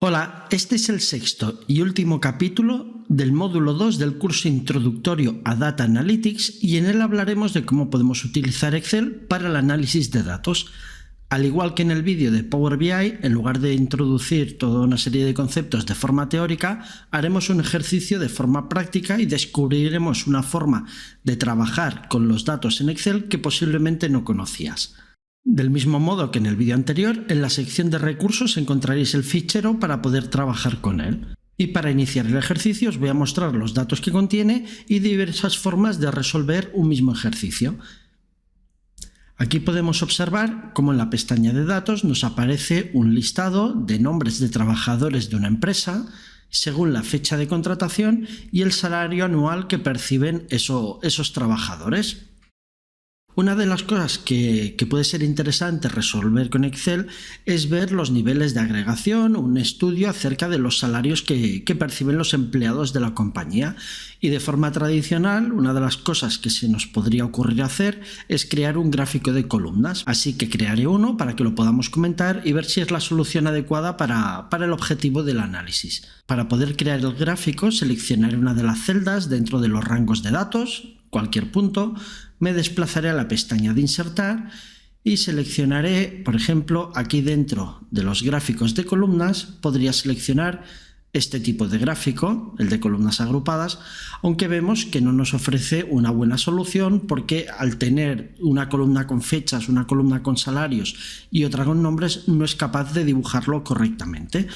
Hola, este es el sexto y último capítulo del módulo 2 del curso introductorio a Data Analytics y en él hablaremos de cómo podemos utilizar Excel para el análisis de datos. Al igual que en el vídeo de Power BI, en lugar de introducir toda una serie de conceptos de forma teórica, haremos un ejercicio de forma práctica y descubriremos una forma de trabajar con los datos en Excel que posiblemente no conocías. Del mismo modo que en el vídeo anterior, en la sección de recursos encontraréis el fichero para poder trabajar con él. Y para iniciar el ejercicio os voy a mostrar los datos que contiene y diversas formas de resolver un mismo ejercicio. Aquí podemos observar cómo en la pestaña de datos nos aparece un listado de nombres de trabajadores de una empresa según la fecha de contratación y el salario anual que perciben esos trabajadores. Una de las cosas que puede ser interesante resolver con Excel es ver los niveles de agregación, un estudio acerca de los salarios que perciben los empleados de la compañía. Y de forma tradicional, una de las cosas que se nos podría ocurrir hacer es crear un gráfico de columnas. Así que crearé uno para que lo podamos comentar y ver si es la solución adecuada para el objetivo del análisis. Para poder crear el gráfico, seleccionaré una de las celdas dentro de los rangos de datos, cualquier punto, me desplazaré a la pestaña de insertar y seleccionaré, por ejemplo, aquí dentro de los gráficos de columnas, podría seleccionar este tipo de gráfico, el de columnas agrupadas, aunque vemos que no nos ofrece una buena solución porque al tener una columna con fechas, una columna con salarios y otra con nombres, no es capaz de dibujarlo correctamente.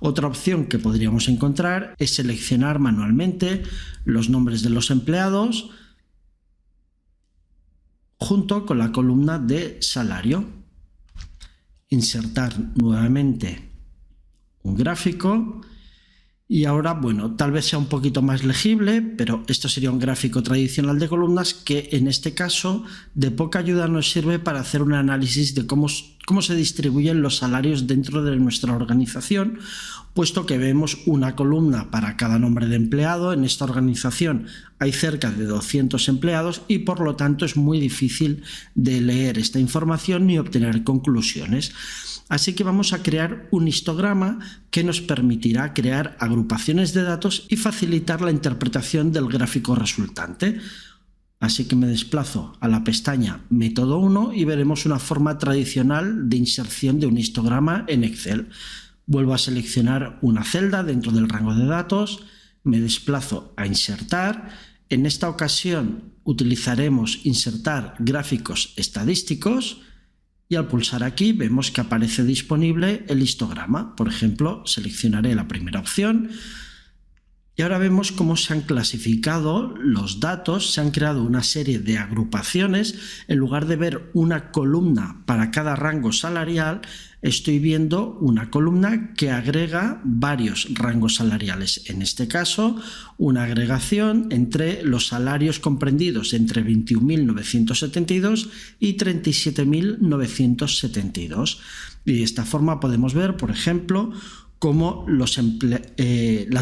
Otra opción que podríamos encontrar es seleccionar manualmente los nombres de los empleados junto con la columna de salario. Insertar nuevamente un gráfico y ahora, bueno, tal vez sea un poquito más legible, pero esto sería un gráfico tradicional de columnas que en este caso de poca ayuda nos sirve para hacer un análisis de cómo se distribuyen los salarios dentro de nuestra organización, puesto que vemos una columna para cada nombre de empleado. En esta organización hay cerca de 200 empleados y por lo tanto es muy difícil de leer esta información ni obtener conclusiones. Así que vamos a crear un histograma que nos permitirá crear agrupaciones de datos y facilitar la interpretación del gráfico resultante. Así que me desplazo a la pestaña Método 1 y veremos una forma tradicional de inserción de un histograma en Excel. Vuelvo a seleccionar una celda dentro del rango de datos, me desplazo a Insertar. En esta ocasión utilizaremos Insertar gráficos estadísticos y al pulsar aquí vemos que aparece disponible el histograma. Por ejemplo, seleccionaré la primera opción. Y ahora vemos cómo se han clasificado los datos, se han creado una serie de agrupaciones. En lugar de ver una columna para cada rango salarial, estoy viendo una columna que agrega varios rangos salariales. En este caso, una agregación entre los salarios comprendidos entre 21.972 y 37.972. Y de esta forma podemos ver, por ejemplo, cómo las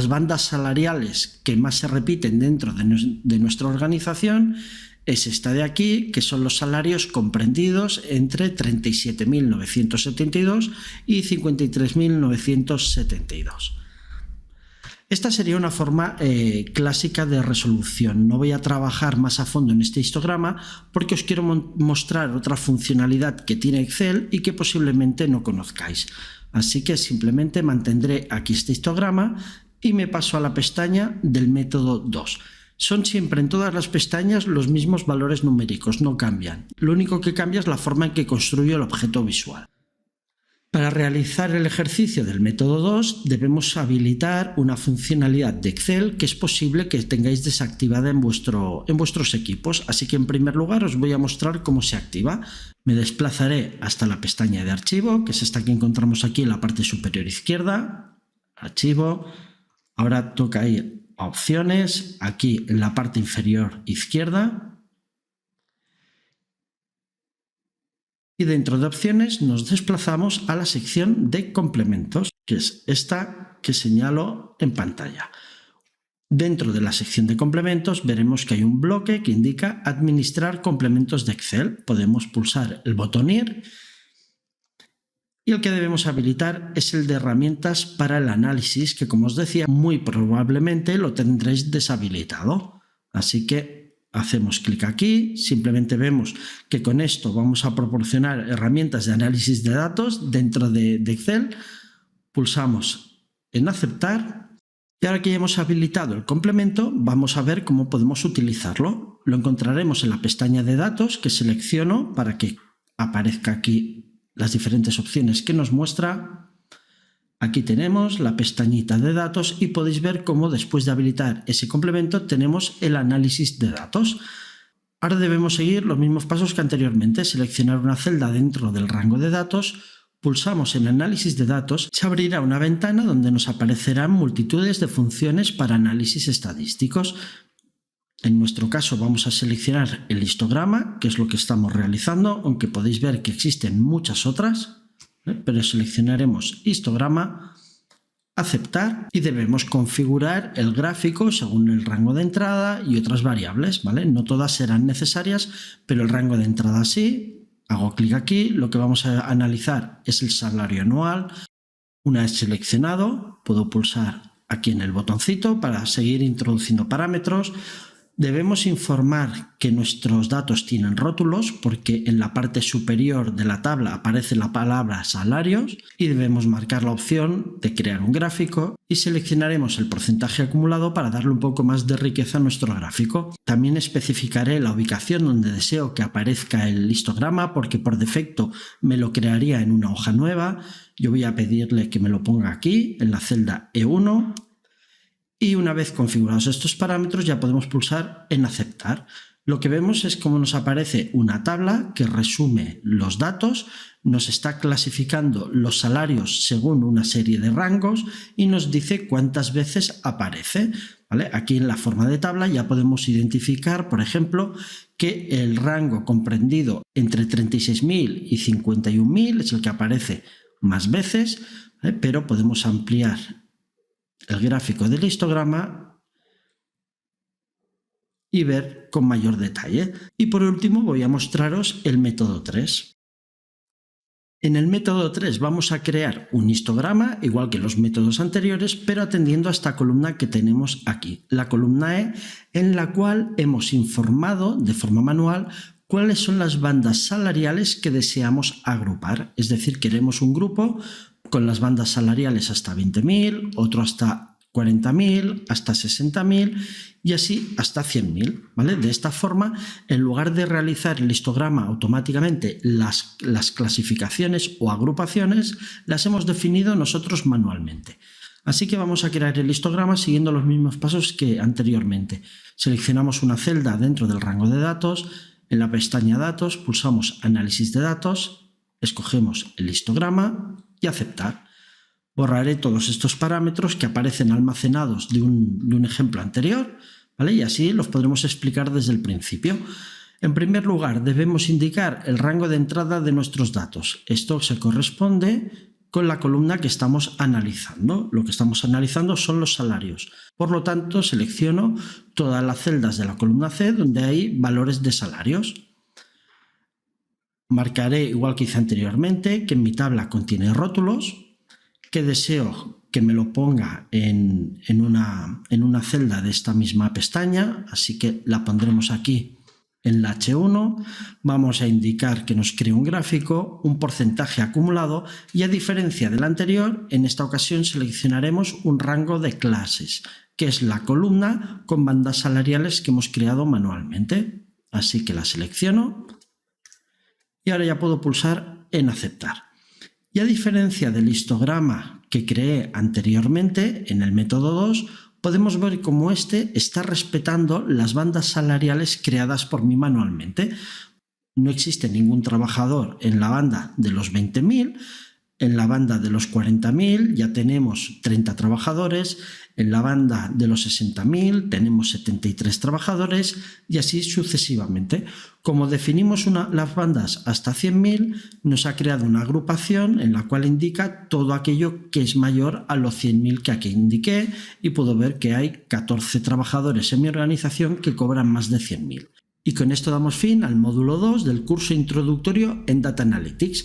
bandas salariales que más se repiten dentro de nuestra organización es esta de aquí, que son los salarios comprendidos entre 37.972 y 53.972. Esta sería una forma clásica de resolución. No voy a trabajar más a fondo en este histograma porque os quiero mostrar otra funcionalidad que tiene Excel y que posiblemente no conozcáis. Así que simplemente mantendré aquí este histograma y me paso a la pestaña del método 2. Son siempre en todas las pestañas los mismos valores numéricos, no cambian. Lo único que cambia es la forma en que construyo el objeto visual. Para realizar el ejercicio del método 2 debemos habilitar una funcionalidad de Excel que es posible que tengáis desactivada en vuestros equipos. Así que en primer lugar os voy a mostrar cómo se activa. Me desplazaré hasta la pestaña de archivo, que es esta que encontramos aquí en la parte superior izquierda. Archivo. Ahora toca ir a opciones, aquí en la parte inferior izquierda. Y dentro de opciones nos desplazamos a la sección de complementos, que es esta que señalo en pantalla. Dentro de la sección de complementos veremos que hay un bloque que indica administrar complementos de Excel. Podemos pulsar el botón ir Y el que debemos habilitar es el de herramientas para el análisis, que como os decía, muy probablemente lo tendréis deshabilitado. Así que hacemos clic aquí, simplemente vemos que con esto vamos a proporcionar herramientas de análisis de datos dentro de Excel. Pulsamos en aceptar y ahora que ya hemos habilitado el complemento, vamos a ver cómo podemos utilizarlo. Lo encontraremos en la pestaña de datos que selecciono para que aparezca aquí las diferentes opciones que nos muestra. Aquí tenemos la pestañita de datos y podéis ver cómo después de habilitar ese complemento tenemos el análisis de datos. Ahora debemos seguir los mismos pasos que anteriormente, seleccionar una celda dentro del rango de datos, pulsamos en análisis de datos, se abrirá una ventana donde nos aparecerán multitudes de funciones para análisis estadísticos. En nuestro caso vamos a seleccionar el histograma, que es lo que estamos realizando, aunque podéis ver que existen muchas otras, pero seleccionaremos histograma, aceptar y debemos configurar el gráfico según el rango de entrada y otras variables, ¿vale? No todas serán necesarias, pero el rango de entrada sí. Hago clic aquí, lo que vamos a analizar es el salario anual. Una vez seleccionado, puedo pulsar aquí en el botoncito para seguir introduciendo parámetros. Debemos informar que nuestros datos tienen rótulos porque en la parte superior de la tabla aparece la palabra salarios y debemos marcar la opción de crear un gráfico y seleccionaremos el porcentaje acumulado para darle un poco más de riqueza a nuestro gráfico. También especificaré la ubicación donde deseo que aparezca el histograma porque por defecto me lo crearía en una hoja nueva. Yo voy a pedirle que me lo ponga aquí en la celda E1. Y una vez configurados estos parámetros ya podemos pulsar en aceptar. Lo que vemos es cómo nos aparece una tabla que resume los datos, nos está clasificando los salarios según una serie de rangos y nos dice cuántas veces aparece, ¿vale? Aquí en la forma de tabla ya podemos identificar, por ejemplo, que el rango comprendido entre 36.000 y 51.000 es el que aparece más veces, ¿vale? Pero podemos ampliar el gráfico del histograma y ver con mayor detalle. Y por último voy a mostraros el método 3. En el método 3 vamos a crear un histograma, igual que los métodos anteriores, pero atendiendo a esta columna que tenemos aquí, la columna E, en la cual hemos informado de forma manual cuáles son las bandas salariales que deseamos agrupar. Es decir, queremos un grupo con las bandas salariales hasta 20.000, otro hasta 40.000, hasta 60.000 y así hasta 100.000, ¿vale? De esta forma, en lugar de realizar el histograma automáticamente, las clasificaciones o agrupaciones las hemos definido nosotros manualmente. Así que vamos a crear el histograma siguiendo los mismos pasos que anteriormente. Seleccionamos una celda dentro del rango de datos, en la pestaña Datos pulsamos Análisis de datos, escogemos el histograma y aceptar. Borraré todos estos parámetros que aparecen almacenados de un ejemplo anterior, ¿vale? Y así los podremos explicar desde el principio. En primer lugar, debemos indicar el rango de entrada de nuestros datos. Esto se corresponde con la columna que estamos analizando. Lo que estamos analizando son los salarios. Por lo tanto, selecciono todas las celdas de la columna C donde hay valores de salarios. Marcaré, igual que hice anteriormente, que en mi tabla contiene rótulos, que deseo que me lo ponga en una celda de esta misma pestaña, así que la pondremos aquí en la H1, vamos a indicar que nos cree un gráfico, un porcentaje acumulado y a diferencia del anterior, en esta ocasión seleccionaremos un rango de clases, que es la columna con bandas salariales que hemos creado manualmente. Así que la selecciono y ahora ya puedo pulsar en aceptar. Y a diferencia del histograma que creé anteriormente en el método 2, podemos ver cómo este está respetando las bandas salariales creadas por mí manualmente. No existe ningún trabajador en la banda de los 20.000, en la banda de los 40.000 ya tenemos 30 trabajadores, en la banda de los 60.000 tenemos 73 trabajadores y así sucesivamente. Como definimos las bandas hasta 100.000, nos ha creado una agrupación en la cual indica todo aquello que es mayor a los 100.000 que aquí indiqué y puedo ver que hay 14 trabajadores en mi organización que cobran más de 100.000. Y con esto damos fin al módulo 2 del curso introductorio en Data Analytics.